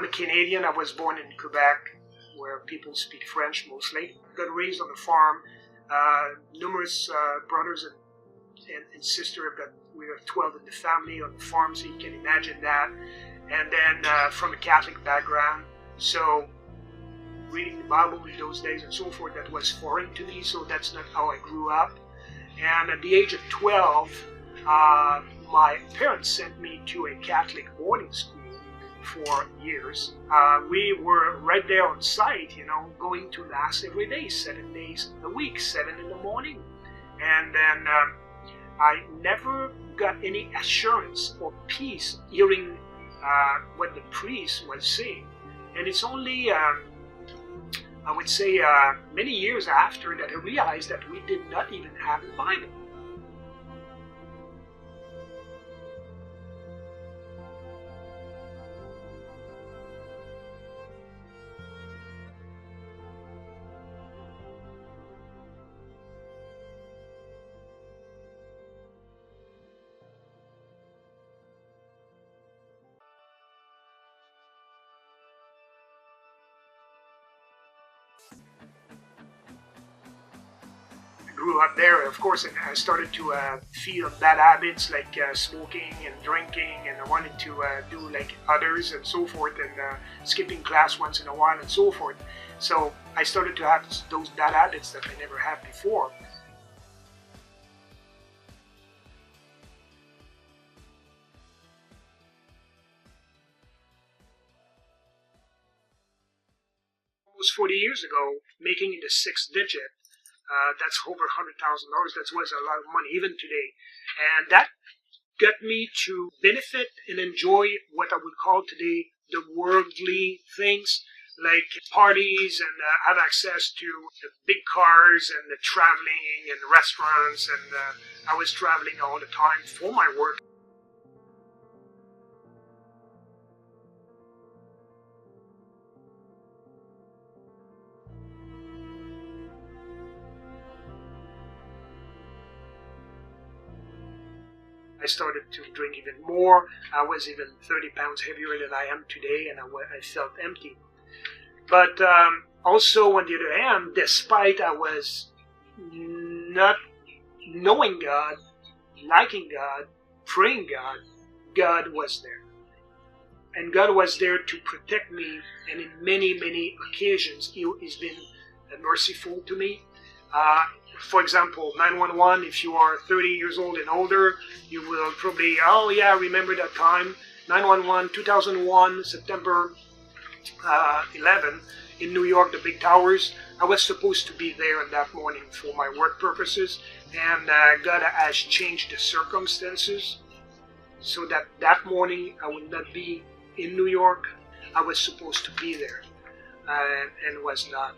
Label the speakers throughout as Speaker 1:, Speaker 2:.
Speaker 1: I'm a Canadian. I was born in Quebec, where people speak French mostly. Got raised on a farm. Numerous brothers and sisters. We are 12 in the family on the farm, so you can imagine that. And then from a Catholic background, so reading the Bible in those days and so forth, that was foreign to me, so that's not how I grew up. And at the age of 12, my parents sent me to a Catholic boarding school for years. We were right there on site, going to Mass every day, 7 days a week, 7 in the morning. And then I never got any assurance or peace hearing what the priest was saying. And it's only, I would say, many years after that I realized that we did not even have the Bible. Grew up there, of course, and I started to feel bad habits like smoking and drinking, and I wanted to do like others and so forth, and skipping class once in a while and so forth. So I started to have those bad habits that I never had before. Almost 40 years ago, making it the 6th digit, that's over $100,000. That was a lot of money, even today. And that got me to benefit and enjoy what I would call today the worldly things, like parties, and have access to the big cars and the traveling and the restaurants. And I was traveling all the time for my work. I started to drink even more. I was even 30 pounds heavier than I am today, and I felt empty. But also, on the other hand, despite I was not knowing God, liking God, praying God, God was there. And God was there to protect me, and in many, many occasions, He's been merciful to me. For example, 911, if you are 30 years old and older, you will probably, oh yeah, remember that time. 911, 2001, September 11, in New York, the big towers. I was supposed to be there on that morning for my work purposes, and God has changed the circumstances so that that morning I would not be in New York. I was supposed to be there, and was not.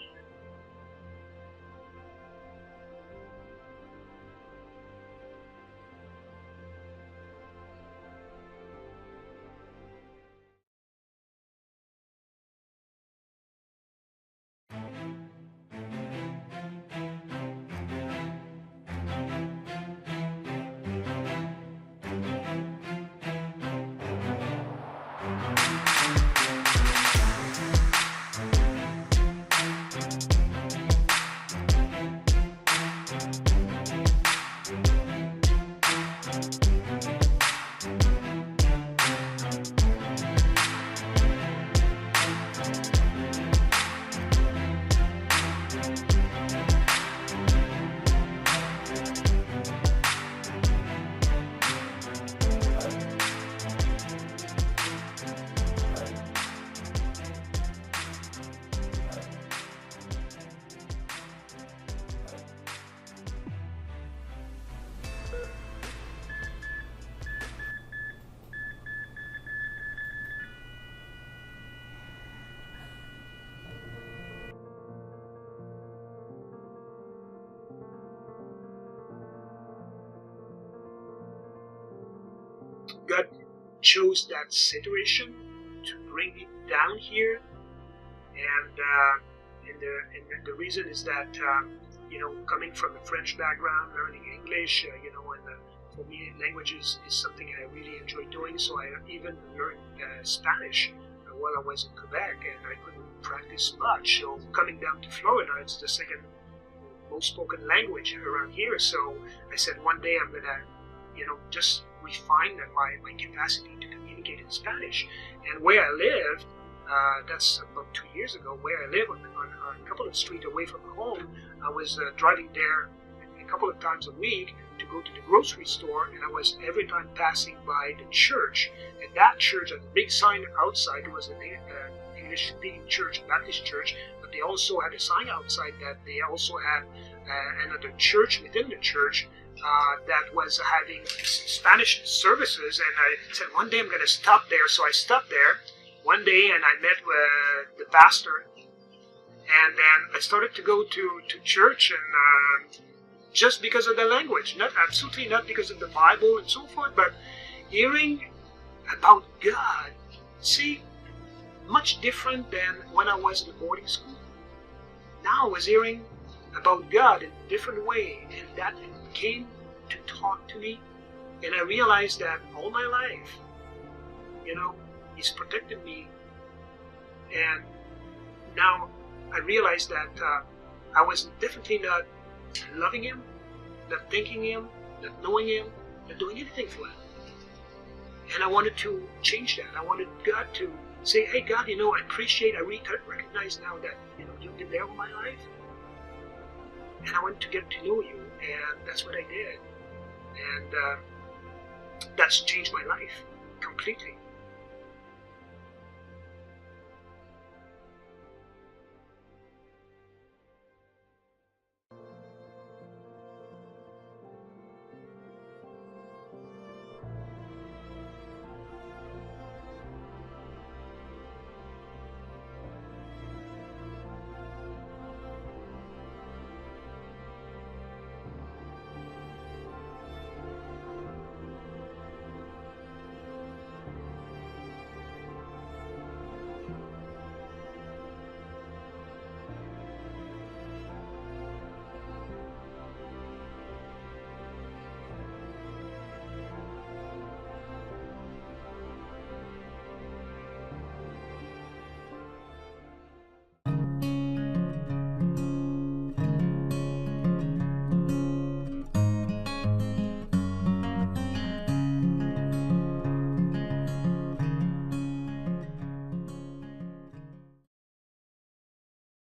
Speaker 1: God chose that situation to bring me down here, and the reason is that coming from a French background, learning English, and for me languages is something I really enjoy doing. So I even learned Spanish while I was in Quebec, and I couldn't practice much. So coming down to Florida, it's the second most spoken language around here. So I said one day I'm gonna, just refine my capacity to communicate in Spanish. And where I lived, that's about 2 years ago, where I live on a couple of streets away from home, I was driving there a couple of times a week to go to the grocery store, and I was every time passing by the church. And that church had a big sign outside. It was an English-speaking church, a Baptist church, but they also had a sign outside that they also had another church within the church that was having Spanish services. And I said, one day I'm going to stop there. So I stopped there one day, and I met the pastor. And then I started to go to church, and just because of the language, absolutely not because of the Bible and so forth, but hearing about God, see, much different than when I was in boarding school. Now I was hearing about God in a different way, and that came to talk to me, and I realized that all my life, He's protected me, and now I realized that I was definitely not loving Him, not thanking Him, not knowing Him, not doing anything for Him. And I wanted to change that. I wanted God to say, hey God, I appreciate, I recognize now that you've been there all my life, and I want to get to know you, and that's what I did. And that's changed my life completely.